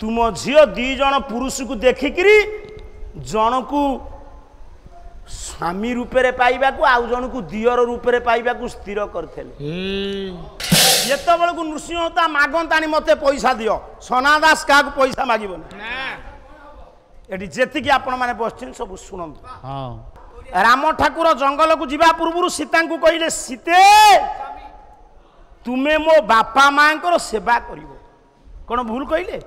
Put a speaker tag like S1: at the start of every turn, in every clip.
S1: तुम झील दी जन पुरुष को देखिकी जन को स्वामी रूपे पाइबा आउ जन को दियर रूपे पाइबा स्थिर करते जिते बेलू नृसिंहता मागंतानी मत पैसा दियो सनादास क्या पैसा मागन ये जी आपण मैंने बस सब शुणु राम ठाकुर जंगल को जीवा पूर्व सीता को कहले सीते तुम्हें मो बापा माँ सेवा कर कौन भूल कहले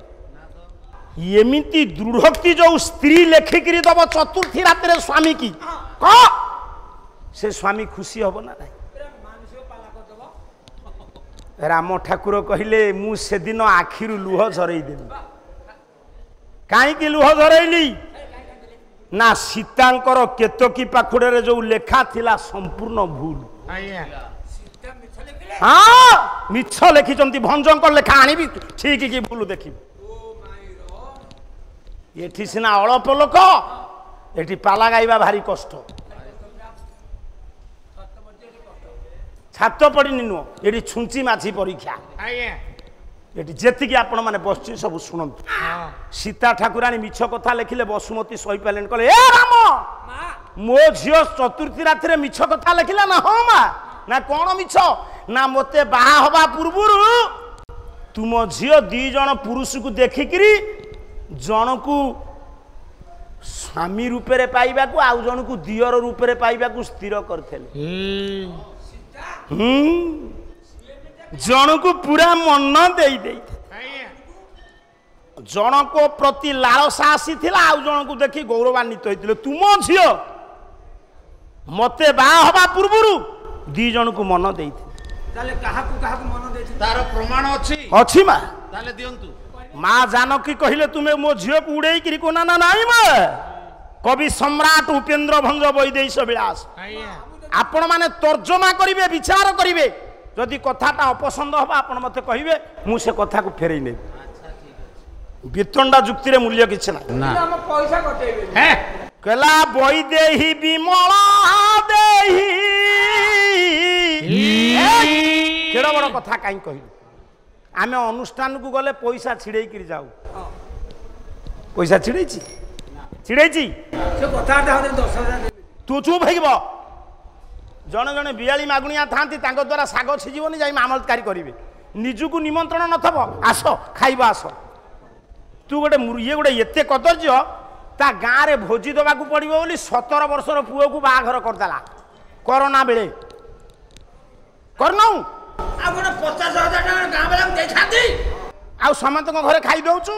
S1: एमती दृढ़ोक्ति जो स्त्री लेखिकी दब चतुर्थी रात स्वामी की कह से स्वामी खुशी हम ना नहीं राम ठाकुर कहले मु से दिन आखिरु लुह झरईदेली कहीं लुह झरईली ना सीतांकर केतकी पाखुड़े जो लेखा थिला संपूर्ण भूल हाँ मिछ लिखिं भंजक लेखा आनी ठीक कि भूल देखी ये सीना अल्प लोक ये पाला गाइबा भारी कष्ट छात पड़ी नुह ये छुंची माछी परीक्षा ये जी आपण मैंने बस सब शुणु सीता ठाकुराणी मिछ कथा लिखिले बसुमती सही पारे कहले ए राम मो झील चतुर्थी रात मिछ कथा लिखिला ना हाँ माँ ना कौन मिछ ना मते बाहा हवा पूर्व तुम झील दी जन पुरुष को देखिकी जन को स्वामी रूपे पाइबा आउ जन को दियर रूपे पाइबा स्थिर करते जन को पूरा मन दे जन को प्रति लालसा आसी आउ जन को देखी गौरवान्वित होते तुम झील मते बाहा हवा पूर्व दी जन को मन दे
S2: तार प्रमाण
S1: अच्छी माँ
S2: दियंतु
S1: माँ जानकी कहले तुम्हें मो झील को उड़े को ना नाई माँ कवि सम्राट उपेन्द्र भंज वैदेश विलास आपण माने तर्जमा करिवे विचार करिवे जदि कथाटा अपसंद हम आपण मत कहिवे मु से कथा को फेरई नै वितंडा जुक्ति रे मूल्य किछ ना
S3: हम पैसा कटेबे
S1: हैं कला बई देही विमला देही केड़ा बड़ कथा काई कहिलु आमे अनुष्ठान को गले पैसा छिड़े कर जाऊ पैसा छिड़ेची छिड़ेची
S3: से कथा 10,000
S1: तू चुप हो जड़े जड़े बियाली मागुणिया था द्वारा साग छिजबनी जा मामलतकारी करेंगे निजुक निमंत्रण नथब आस खाइब आस तू गोटे ये गोटे एते कदर्य ता गाँव में भोजी देवा पड़ो बोली 17 वर्षर पुओ को बाहाघर करदेला कोरोना बेले करना
S3: 50,000 गाँव आ
S1: समस्त घरे खाई दौचु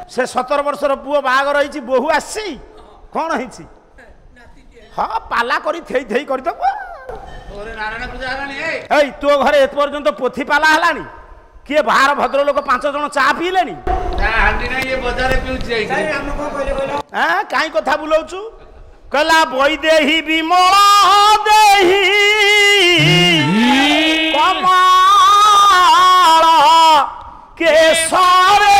S1: से 17 वर्षर पुओ बाहाघर होती बोहू आसी कौन है हाँ पाला करी थेई थेई कर
S2: नारायण पूजा
S1: तो घरे एपर्यंत पोथी पाला है किए बाहर भद्र लोक 5 जन चा पीले कहीं कथा बुलाऊचु कहला बई देही विमला देही कमाल केसरे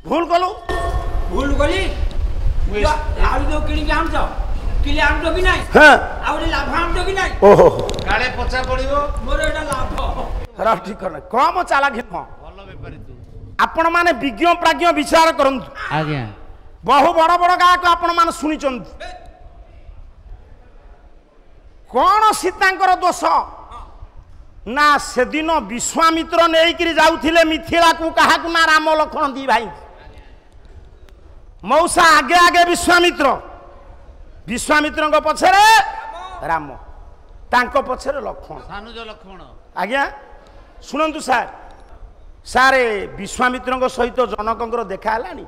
S1: भूल कलु भूल कली आलू जो किणी के आम कि नहीं
S3: ଆହୁରି ଲାଭ ଆଣୁଛ କି ନାଇଁ?
S1: ଓହୋ
S2: କାଳେ ପଚା ପଡିବ।
S3: ମୋର ଏଇଟା ଲାଭ।
S1: ଠିକ ନା କମ ଚାଲାକି ନୁହଁ।
S2: ଭଲ ବେପାରୀ ତୁ।
S1: ଆପଣ ମାନେ ବିଜ୍ଞ ପ୍ରାଜ୍ଞ ବିଚାର କରନ୍ତୁ।
S2: ଆଜ୍ଞା।
S1: ବହୁ ବଡ ବଡ ଗାୟକ ଆପଣ ମାନେ ଶୁଣିଛନ୍ତି। କଣ ସୀତାଙ୍କର ଦୋଷ ନା ସେଦିନ ବିଶ୍ୱାମିତ୍ର ନେଇକିରି ଯାଉଥିଲେ ମିଥିଳାକୁ କାହାକୁ ନା ରାମ ଲକ୍ଷ୍ମଣ ଦି ଭାଇ। ମଉସା ଆଗେ ଆଗେ ବିଶ୍ୱାମିତ୍ରଙ୍କ ପଛରେ ରାମ ତାଙ୍କ ପଛରେ ଲକ୍ଷ୍ମଣ।
S2: ସାନୁଜ ଲକ୍ଷ୍ମଣ।
S1: ଆଜ୍ଞା ଶୁଣନ୍ତୁ ସାର୍ ବିଶ୍ୱାମିତ୍ରଙ୍କ ସହିତ ଜନକଙ୍କର ଦେଖା ହେଲାଣି?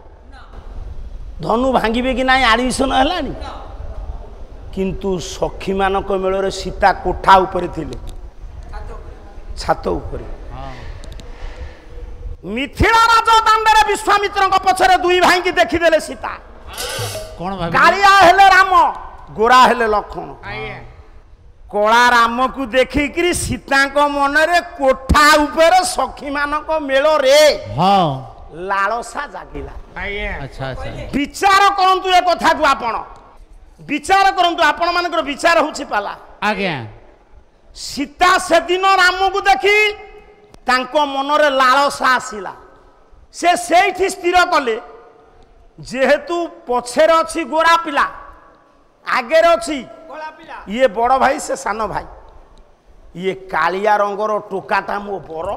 S1: ଧନୁ ଭାଙ୍ଗିବେ କି ନାହିଁ ଆଡମିସନ ହେଲାଣି? କିନ୍ତୁ ସଖୀମାନଙ୍କ ମେଳରେ ସୀତା କୋଠା ଉପରେ ଥିଲେ, ଛାତ ଉପରେ। ମିଥିଳା ରାଜଦାଣ୍ଡରେ ବିଶ୍ୱାମିତ୍ରଙ୍କ ପଛରେ ଦୁଇ ଭାଇଙ୍କୁ ଦେଖିଦେଲେ ସୀତା।
S2: କଣ ଭାବି?
S1: କାଳିଆ ହେଲେ ରାମ, ଗୋରା ହେଲେ ଲକ୍ଷ୍ମଣ। କଳା ରାମକୁ ଦେଖିକିରି ସୀତାଙ୍କ ମନରେ କୋଠା ଉପରେ ସଖୀମାନଙ୍କ ମେଳରେ ଲାଳସା ଜାଗିଲା। ବିଚାର କରନ୍ତୁ ଏ କଥାକୁ। ଆପଣ ବିଚାର କରନ୍ତୁ। ଆପଣ ମାନଙ୍କର ବିଚାର ହଉଛି ପାଲା।
S2: ଆଜ୍ଞା।
S1: ସୀତା ସେଦିନ ରାମକୁ ଦେଖି ତାଙ୍କ ମନରେ ଲାଳସା ଆସିଲା। ସେ ସେଇଠି ସ୍ଥିର କଲେ ଯେହେତୁ ପଛରେ ଅଛି ଗୋରା ପିଲା, ଆଗରେ ଅଛି ଇଏ ବଡ ଭାଇ, ସେ ସାନ ଭାଇ। ଇଏ କାଳିଆ ରଙ୍ଗର ଟୋକାଟା ମୋ ବର,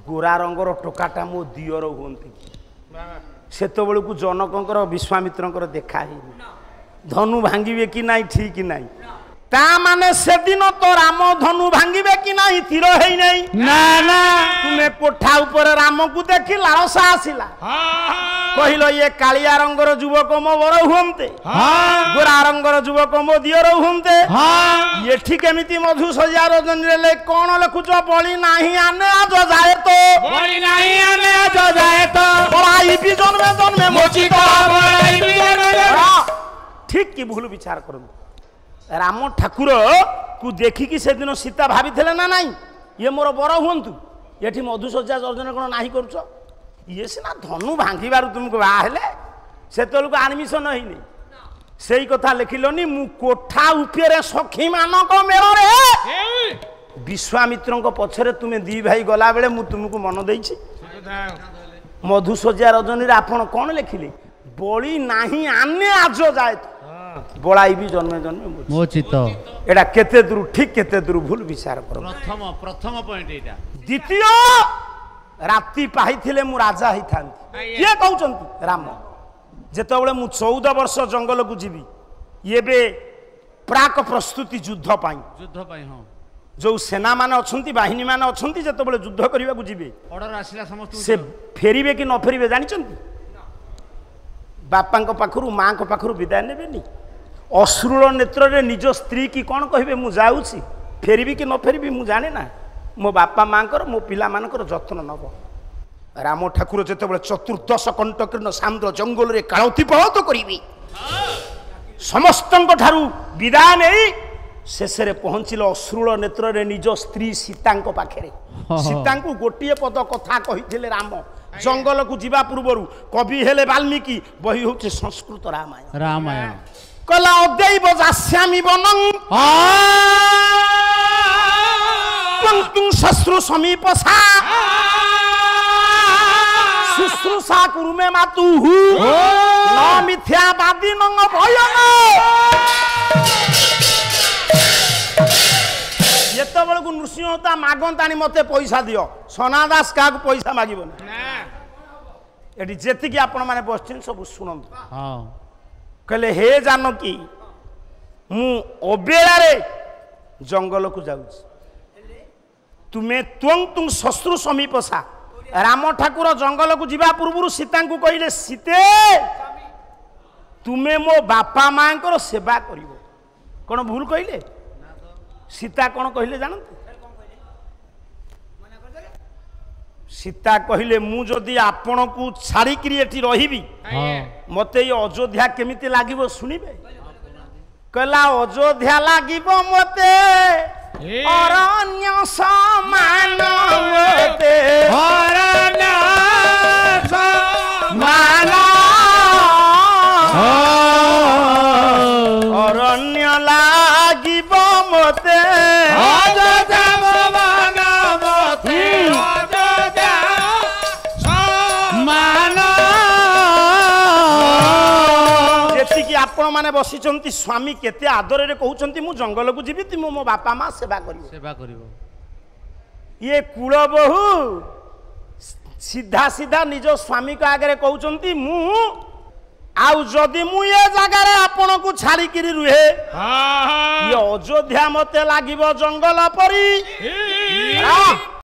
S1: ଗୋରା ରଙ୍ଗର ଟୋକାଟା ମୋ ଦିଅର ହୁଅନ୍ତି। ସେତେବେଳକୁ ଜନକଙ୍କର ବିଶ୍ୱାମିତ୍ରଙ୍କର ଦେଖା ହେଇନି। ଧନୁ ଭାଙ୍ଗିବେ କି ନାହିଁ ଠିକ ନାହିଁ। ତା ମାନେ ସେଦିନ ତ ରାମ ଧନୁ ଭାଙ୍ଗିବେ କି ନାହିଁ ତୀର ହେଇନାହିଁ।
S2: ନା ନା
S1: ତୁମେ କୋଠା ଉପରେ ରାମକୁ ଦେଖି ଲାଳସା ଆସିଲା। କହିଲ ଇଏ କାଳିଆ ରଙ୍ଗର ଯୁବକ ମୋ ବର ହୁଅନ୍ତେ, ଗୋରା ରଙ୍ଗର ଯୁବକ ମୋ ଦିଅର ହୁଅନ୍ତେ। ଏଠି କେମିତି ମଧୁଶଯ୍ୟା ରଜନୀରେ କଣ ଲେଖୁଛ? ବଳି ନାହିଁ ଆନେ ଆଜ ଯାଏ ତ,
S2: ବଳି ନାହିଁ ଆନେ ଆଜ ଯାଏ ତ,
S1: ବଳାଇବି ଜନ୍ମେ ଜନ୍ମେ
S2: ମୋଚିତ ବଳାଇବି ଜନ୍ମେ ଜନ୍ମେ।
S1: ଠିକ କି ଭୁଲ ବିଚାର କରନ୍ତୁ। ରାମ ଠାକୁର କୁ ଦେଖିକି ସେଦିନ ସୀତା ଭାବିଥିଲେ ନା ନାଇଁ ଇଏ ମୋର ବର ହୁଅନ୍ତୁ। ଏଠି ମଧୁଶଯ୍ୟା ଯୋଜନା କଣ ନାହିଁ କରୁଛ? ଇଏ ସିନା ଧନୁ ଭାଙ୍ଗିବାରୁ ତୁମକୁ ବାହା ହେଲେ, ସେତେବେଳକୁ ଆଡମିସନ ହେଇନି। ସେଇ କଥା ଲେଖିଲନି। ମୁଁ କୋଠା ଉପରେ ସଖୀ ମାନଙ୍କ ମେଳରେ ବିଶ୍ୱାମିତ୍ରଙ୍କ ପଛରେ ତୁମେ ଦି ଭାଇ ଗଲା ବେଳେ ମୁଁ ତୁମକୁ ମନ ଦେଇଛି। ମଧୁଶଯ୍ୟା ରଜନୀରେ ଆପଣ କଣ ଲେଖିଲେ? ବଳି ନାହିଁ ଆନେ ଆଜ ଯାଏ ତ, ବଳାଇବି ଜନ୍ମେ ଜନ୍ମେ
S2: ମୋଚିତ।
S1: এটা কেতে দূর ঠিক কেতে দূর ভুল বিচার কর।
S2: প্রথম পয়েন্ট এটা।
S1: দ্বিতীয় রাতি পাইছিলে মু রাজা হইথাନ୍ତି। কিଏ কହୁଛନ୍ତି? রাম। যেতବେଳେ মু 14 ବର୍ଷ জঙ্গলକୁ ଯିବି, ଏବେ ପ୍ରାକ ପ୍ରସ୍ତୁତି ଯୁଦ୍ଧ ପାଇଁ।
S2: ଯୁଦ୍ଧ ପାଇଁ ହଁ।
S1: ଯୋଉ ସେନା ମାନେ ଅଛନ୍ତି, ବାହିନୀ ମାନେ ଅଛନ୍ତି, ଯେତେବେଳେ ଯୁଦ୍ଧ କରିବାକୁ ଯିବେ,
S2: ଅର୍ଡର ଆସିଲା ସମସ୍ତ
S1: ସେ ଫେରିବେ କି ନ ଫେରିବେ ଜାଣିଛନ୍ତି? ବାପାଙ୍କ ପାଖରୁ ମାଙ୍କ ପାଖରୁ ବିଦାୟ ନେବେନି। ଅଶ୍ରୁଳ ନେତ୍ରରେ ନିଜ ସ୍ତ୍ରୀ କି କ'ଣ କହିବେ? ମୁଁ ଯାଉଛି, ଫେରିବି କି ନ ଫେରିବି ମୁଁ ଜାଣେ ନା। ମୋ ବାପା ମାଙ୍କର, ମୋ ପିଲାମାନଙ୍କର ଯତ୍ନ ନେବ। ରାମ ଠାକୁର ଯେତେବେଳେ ଚତୁର୍ଦ୍ଦଶ କଣ୍ଟକୀର୍ଣ୍ଣ ସାନ୍ଦ୍ର ଜଙ୍ଗଲରେ କାଳତିପାତ କରିବି, ସମସ୍ତଙ୍କ ଠାରୁ ବିଦାୟ ନେଇ ଶେଷରେ ପହଞ୍ଚିଲେ ଅଶ୍ରୁଳ ନେତ୍ରରେ ନିଜ ସ୍ତ୍ରୀ ସୀତାଙ୍କ ପାଖରେ। ସୀତାଙ୍କୁ ଗୋଟିଏ ପଦ କଥା କହିଥିଲେ ରାମ ଜଙ୍ଗଲକୁ ଯିବା ପୂର୍ବରୁ। କବି ହେଲେ ବାଲ୍ମୀକି, ବହି ହେଉଛି ସଂସ୍କୃତ ରାମାୟଣ।
S2: ରାମାୟଣ
S1: କଲା ଅଦେଇବ ଯାସ୍ୟାମି ବନଂ ପଙ୍କ୍ତୁଂ ଶଶ୍ରୁ ସମୀପସା ଶୁଶ୍ରୂଷା କୁରୁମେ ମାତୁଃ ନ ମିଥ୍ୟାବାଦୀ ନଂ ଭୟଂ। ଯେତେବେଳକୁ ନୃସିଂହତା ମାଗନ୍ତାଣି ମତେ ପଇସା ଦିଅ, ସନାଦାସ କାହାକୁ ପଇସା ମାଗିବନି। ଏଠି ଯେତିକି ଆପଣ ମାନେ ବସିଛନ୍ତି ସବୁ ଶୁଣନ୍ତୁ। କହିଲେ ହେ ଜାନକୀ, ମୁଁ ଅବେଳାରେ ଜଙ୍ଗଲକୁ ଯାଉଛି, ତୁମେ ତ୍ୱଂ ତୁଂ ଶଶ୍ରୁ ସମୀପସା। ରାମ ଠାକୁର ଜଙ୍ଗଲକୁ ଯିବା ପୂର୍ବରୁ ସୀତାଙ୍କୁ କହିଲେ, ସୀତେ ତୁମେ ମୋ ବାପା ମାଙ୍କର ସେବା କରିବ। କ'ଣ ଭୁଲ କହିଲେ? ସୀତା କ'ଣ କହିଲେ ଜାଣନ୍ତି? ସୀତା କହିଲେ, ମୁଁ ଯଦି ଆପଣଙ୍କୁ ଛାଡ଼ିକିରି ଏଠି ରହିବି, ମତେ ଏଇ ଅଯୋଧ୍ୟା କେମିତି ଲାଗିବ ଶୁଣିବେ? କହିଲା ଅଯୋଧ୍ୟା ଲାଗିବ ମତେ ଅରଣ୍ୟ ସମାନ, ଅରଣ୍ୟ ସମାନ, ଅରଣ୍ୟ ଲାଗି आपण माने बसिचंती स्वामी केते आदर रे कहउचंती मु जंगल को जीवी ती मो बापा मां सेवा करिवो
S2: सेवा करिवो
S1: ये कुल बहु सीधा सीधा निज स्वामी को आगे कहउचंती मु आउ जदि मु ये जगह आपण को छाड़ी किरी रुहे ये अयोध्या मते लागिवो जंगल परी